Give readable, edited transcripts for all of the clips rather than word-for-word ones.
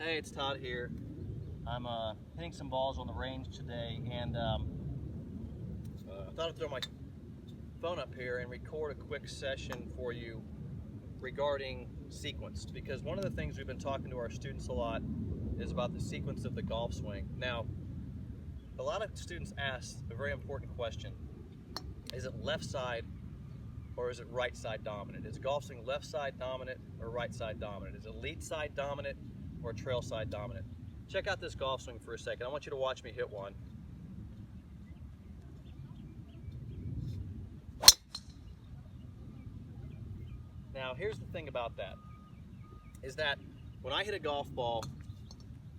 Hey, it's Todd here. I'm hitting some balls on the range today, and I thought I'd throw my phone up here and record a quick session for you regarding sequence, because one of the things we've been talking to our students a lot is about the sequence of the golf swing. Now, a lot of students ask a very important question: is it left side or is it right side dominant? Is golf swing left side dominant or right side dominant? Is it lead side dominant or trail side dominant? Check out this golf swing for a second. I want you to watch me hit one. Now, here's the thing about that, is that when I hit a golf ball,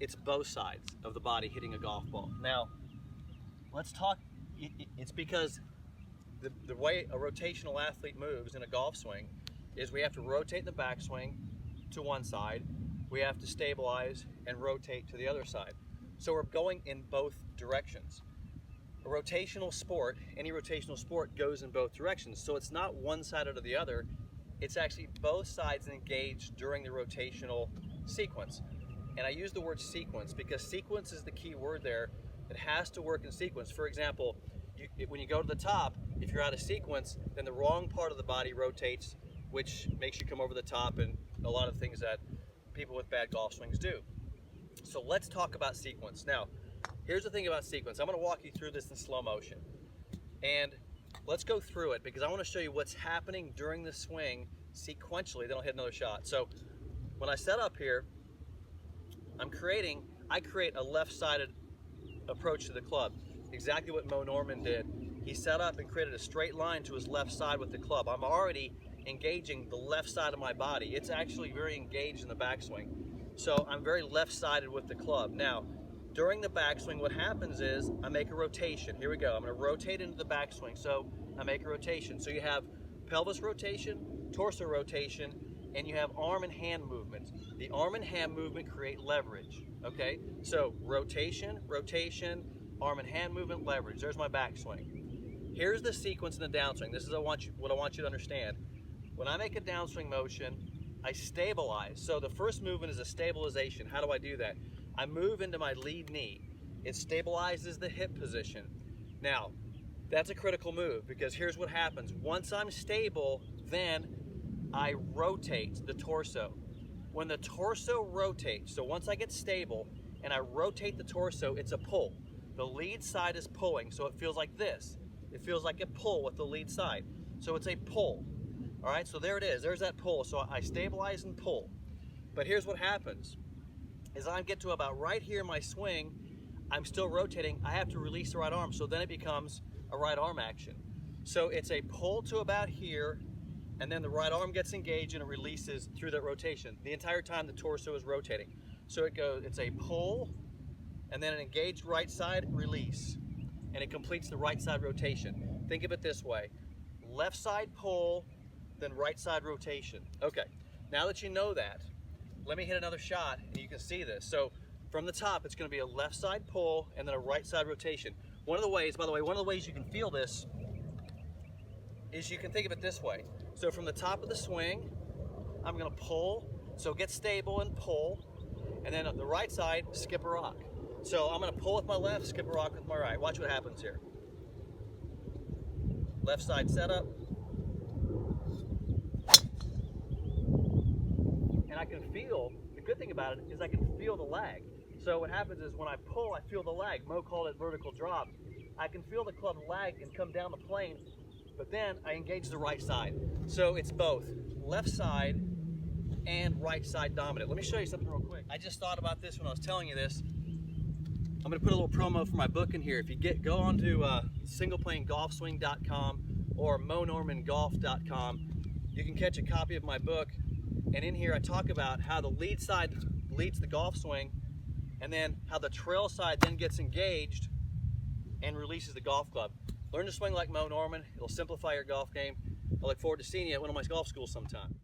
it's both sides of the body hitting a golf ball. Now, let's talk, it's because the way a rotational athlete moves in a golf swing is we have to rotate the backswing to one side, we have to stabilize and rotate to the other side. So we're going in both directions. A rotational sport, any rotational sport, goes in both directions. So it's not one side or the other, it's actually both sides engaged during the rotational sequence. And I use the word sequence because sequence is the key word there. It has to work in sequence. For example, when you go to the top, if you're out of sequence, then the wrong part of the body rotates, which makes you come over the top, and a lot of things that people with bad golf swings do. So let's talk about sequence. Now, here's the thing about sequence. I'm going to walk you through this in slow motion. And let's go through it because I want to show you what's happening during the swing sequentially, then I'll hit another shot. So when I set up here, I create a left-sided approach to the club. Exactly what Mo Norman did. He set up and created a straight line to his left side with the club. I'm already engaging the left side of my body. It's actually very engaged in the backswing. So I'm very left-sided with the club. Now, during the backswing, what happens is I make a rotation. Here we go. I'm going to rotate into the backswing. So I make a rotation. So you have pelvis rotation, torso rotation, and you have arm and hand movements. The arm and hand movement create leverage. Okay? So rotation, rotation, arm and hand movement, leverage. There's my backswing. Here's the sequence in the downswing. This is what I want you to understand. When I make a downswing motion, I stabilize. So the first movement is a stabilization. How do I do that? I move into my lead knee. It stabilizes the hip position. Now, that's a critical move because here's what happens. Once I'm stable, then I rotate the torso. When the torso rotates, so once I get stable and I rotate the torso, it's a pull. The lead side is pulling, so it feels like this. It feels like a pull with the lead side. So it's a pull. All right, so there it is. There's that pull. So I stabilize and pull. But here's what happens. As I get to about right here in my swing, I'm still rotating. I have to release the right arm, so then it becomes a right arm action. So it's a pull to about here, and then the right arm gets engaged and it releases through that rotation. The entire time the torso is rotating. So it's a pull, and then an engaged right side release, and it completes the right side rotation. Think of it this way: left side pull, then right side rotation. Okay, now that you know that, let me hit another shot and you can see this. So from the top, it's going to be a left side pull and then a right side rotation. One of the ways, by the way, you can feel this is you can think of it this way. So from the top of the swing, I'm going to pull, so get stable and pull, and then on the right side, skip a rock. So I'm going to pull with my left, skip a rock with my right. Watch what happens here. Left side setup. And I can feel, the good thing about it is I can feel the lag. So what happens is when I pull, I feel the lag. Mo called it vertical drop. I can feel the club lag and come down the plane, but then I engage the right side. So it's both left side and right side dominant. Let me show you something real quick. I just thought about this when I was telling you this. I'm going to put a little promo for my book in here. If you go on to singleplanegolfswing.com or monormangolf.com, you can catch a copy of my book. And in here I talk about how the lead side leads the golf swing, and then how the trail side then gets engaged and releases the golf club. Learn to swing like Mo Norman. It'll simplify your golf game. I look forward to seeing you at one of my golf schools sometime.